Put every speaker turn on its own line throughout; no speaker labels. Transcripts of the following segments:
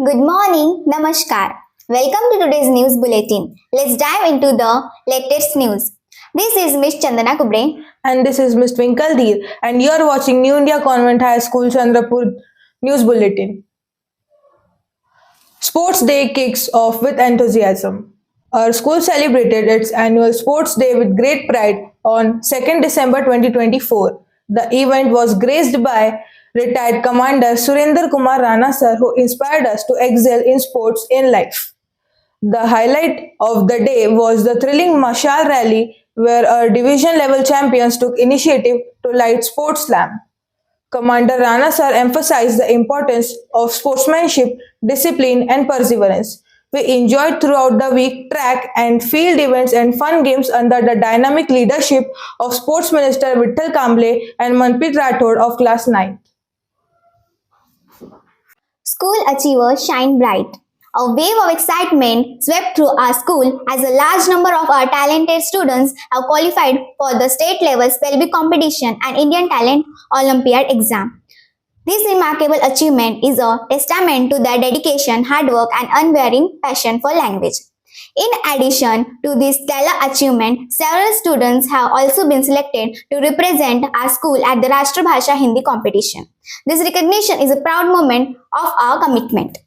Good morning, Namaskar. Welcome to today's news bulletin. Let's dive into the latest news. This is Miss Chandana Kubre.
And this is Ms. Twinkle Dheer, and you're watching New India Convent High School Chandrapur News Bulletin. Sports Day kicks off with enthusiasm. Our school celebrated its annual Sports Day with great pride on 2nd December 2024. The event was graced by retired Commander Surinder Kumar Rana sir, who inspired us to excel in sports in life. The highlight of the day was the thrilling Mashal rally where our division level champions took initiative to light sports slam. Commander Rana sir emphasized the importance of sportsmanship, discipline and perseverance. We enjoyed throughout the week track and field events and fun games under the dynamic leadership of Sports Minister Vittal Kamble and Manpreet Rathod of class 9.
School achievers shine bright. A wave of excitement swept through our school as a large number of our talented students have qualified for the state level spellbook competition and Indian Talent Olympiad exam. This remarkable achievement is a testament to their dedication, hard work, and unwavering passion for language. In addition to this stellar achievement, several students have also been selected to represent our school at the Rashtrabhasha Hindi competition. This recognition is a proud moment of our commitment.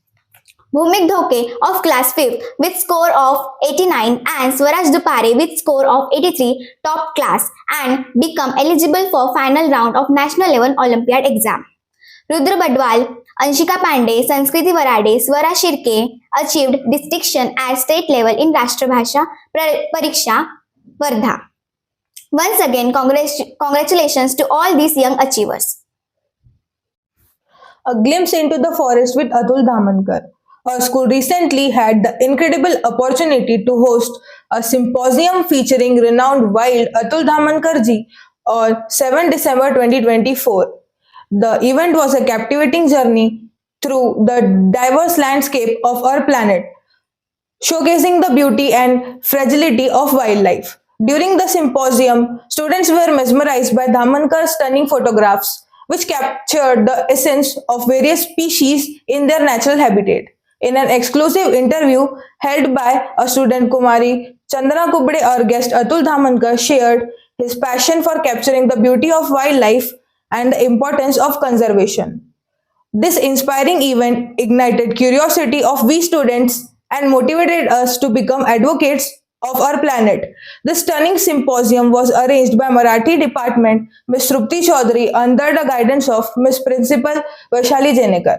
Bhumik Dhoke of class 5th with score of 89 and Swaraj Dupare with score of 83 top class and become eligible for final round of national level Olympiad exam. Rudra Badwal, Anshika Pandey, Sanskriti Varade, Swara Shirke achieved distinction at state level in Rashtrabhasha Pariksha, Wardha. Once again, congratulations to all these young achievers.
A glimpse into the forest with Atul Dhamankar. Our school recently had the incredible opportunity to host a symposium featuring renowned wild Atul Dhamankar ji on 7 December 2024. The event was a captivating journey through the diverse landscape of our planet, showcasing the beauty and fragility of wildlife. During the symposium, students were mesmerized by Dhamankar's stunning photographs, which captured the essence of various species in their natural habitat. In an exclusive interview held by a student Kumari Chandana Kubre, our guest Atul Dhamankar shared his passion for capturing the beauty of wildlife and the importance of conservation. This inspiring event ignited curiosity of we students and motivated us to become advocates of our planet. This stunning symposium was arranged by Marathi department Ms. Trupti Chaudhary under the guidance of Ms. Principal Vaishali Jenekar.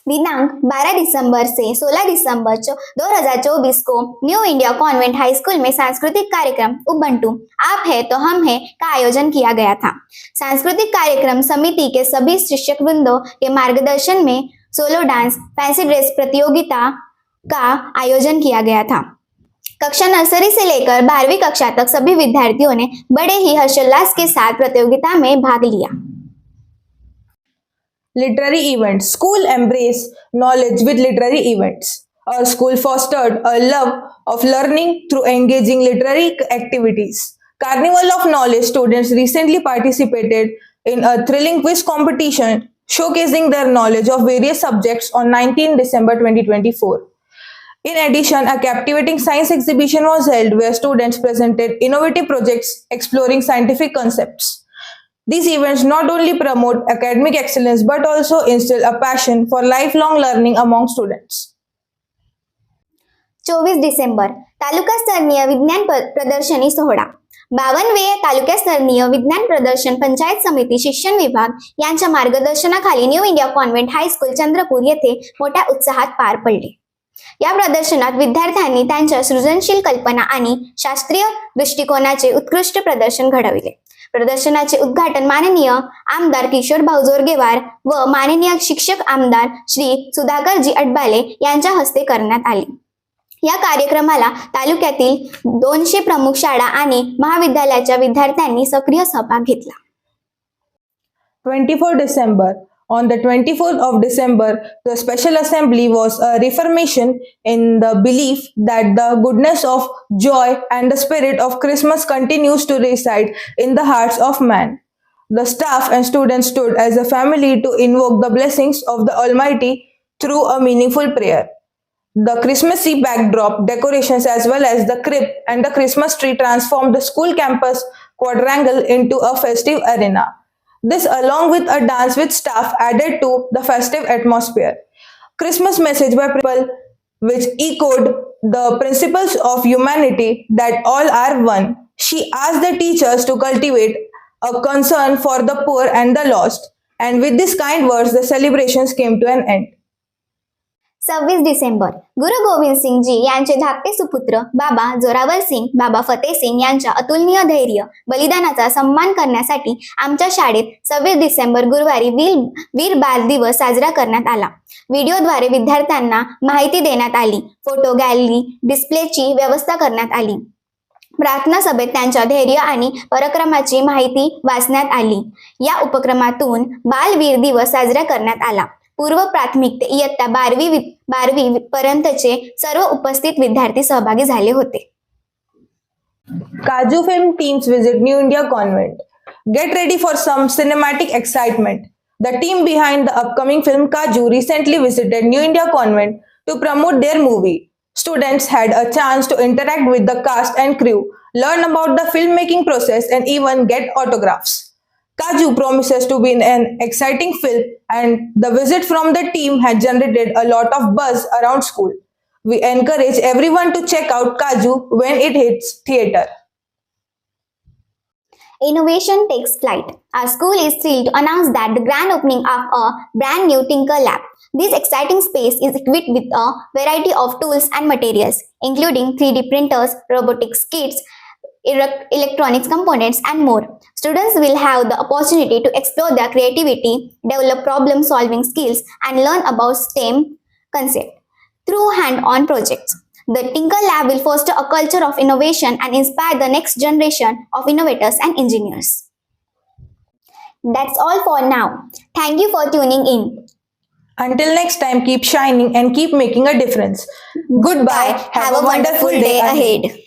दिनांक 12 दिसंबर से 16 दिसंबर 2024 को new India convent high school में सांस्कृतिक कार्यक्रम Ubuntu आप है तो हम है का आयोजन किया गया था। सांस्कृतिक कार्यक्रम समिति के सभी शिक्षक वृंदों के मार्गदर्शन में सोलो डांस, फैंसी ड्रेस प्रतियोगिता का आयोजन किया गया था। कक्षा नर्सरी से लेकर 12वीं कक्षा तक सभी विद्यार्थियों ने बड़े ही हर्षोल्लास के साथ प्रतियोगिता में भाग लिया।
Literary events. School embrace knowledge with literary events. Our school fostered a love of learning through engaging literary activities. Carnival of Knowledge students recently participated in a thrilling quiz competition showcasing their knowledge of various subjects on 19 December 2024. In addition, a captivating science exhibition was held where students presented innovative projects exploring scientific concepts. These events not only promote academic excellence but also instill a passion for lifelong learning among students.
24 December तालुकास्तरीय विज्ञान प्रदर्शनी सोहळा 52वें तालुकास्तरीय विज्ञान प्रदर्शन पंचायत समिती शिक्षण विभाग यांच्या मार्गदर्शनाखाली new India convent high school Chandrapur येथे मोठ्या उत्साहात पार पडले। या प्रदर्शनात विद्यार्थ्यांनी त्यांच्या सृजनशील कल्पना आणि शास्त्रीय दृष्टिकोनाचे उत्कृष्ट प्रदर्शन घडविले। प्रदर्शनाचे उद्घाटन माननीय आमदार किशोर भाऊ जोरगेवार व माननीय शिक्षक आमदार श्री सुधाकरजी अडबाले यांच्या हस्ते करण्यात आले। या कार्यक्रमाला तालुक्यातील 200 प्रमुख शाळा आणि महाविद्यालयाच्या विद्यार्थ्यांनी सक्रिय सहभाग घेतला।
24 December. On the 24th of December, the Special Assembly was a reaffirmation in the belief that the goodness of joy and the spirit of Christmas continues to reside in the hearts of man. The staff and students stood as a family to invoke the blessings of the Almighty through a meaningful prayer. The Christmassy backdrop, decorations, as well as the crypt and the Christmas tree transformed the school campus quadrangle into a festive arena. This, along with a dance with staff, added to the festive atmosphere. Christmas message by people which echoed the principles of humanity that all are one. She asked the teachers to cultivate a concern for the poor and the lost. And with these kind words, the celebrations came to an end.
26 December गुरु गोविंद सिंग जी यांचे धाकटे सुपुत्र बाबा जोरावर सिंग बाबा फतेह सिंग यांच्या अतुलनीय धैर्य बलिदानाचा सन्मान करण्यासाठी आमच्या शाळेत 26 डिसेंबर गुरुवारी वीर बाल दिवस साजरा करण्यात आला. व्हिडिओद्वारे विद्यार्थ्यांना माहिती देण्यात आली. फोटो गॅलरी डिस्प्लेची व्यवस्था करण्यात आली. प्रार्थना सभेत त्यांच्या धैर्य आणि पराक्रमाची माहिती वाचण्यात आली. या उपक्रमातून बालवीर दिवस साजरा करण्यात आला. पूर्व प्राथमिक ते इयत्ता 12वी पर्यंतचे सर्व उपस्थित विद्यार्थी सहभागी झाले होते.
Kaju film teams visit New India Convent. Get ready for some cinematic excitement. The team behind the upcoming film Kaju recently visited New India Convent to promote their movie. Students had a chance to interact with the cast and crew, learn about the filmmaking process, and even get autographs. Kaju promises to be an exciting film, and the visit from the team has generated a lot of buzz around school. We encourage everyone to check out Kaju when it hits theater.
Innovation takes flight. Our school is thrilled to announce that the grand opening of a brand new Tinker Lab. This exciting space is equipped with a variety of tools and materials, including 3D printers, robotics kits, electronics components, and more. Students will have the opportunity to explore their creativity, develop problem-solving skills, and learn about STEM concepts through hand-on projects. The Tinker Lab will foster a culture of innovation and inspire the next generation of innovators and engineers. That's all for now. Thank you for tuning in.
Until next time, keep shining and keep making a difference. Goodbye.
Have a wonderful day ahead.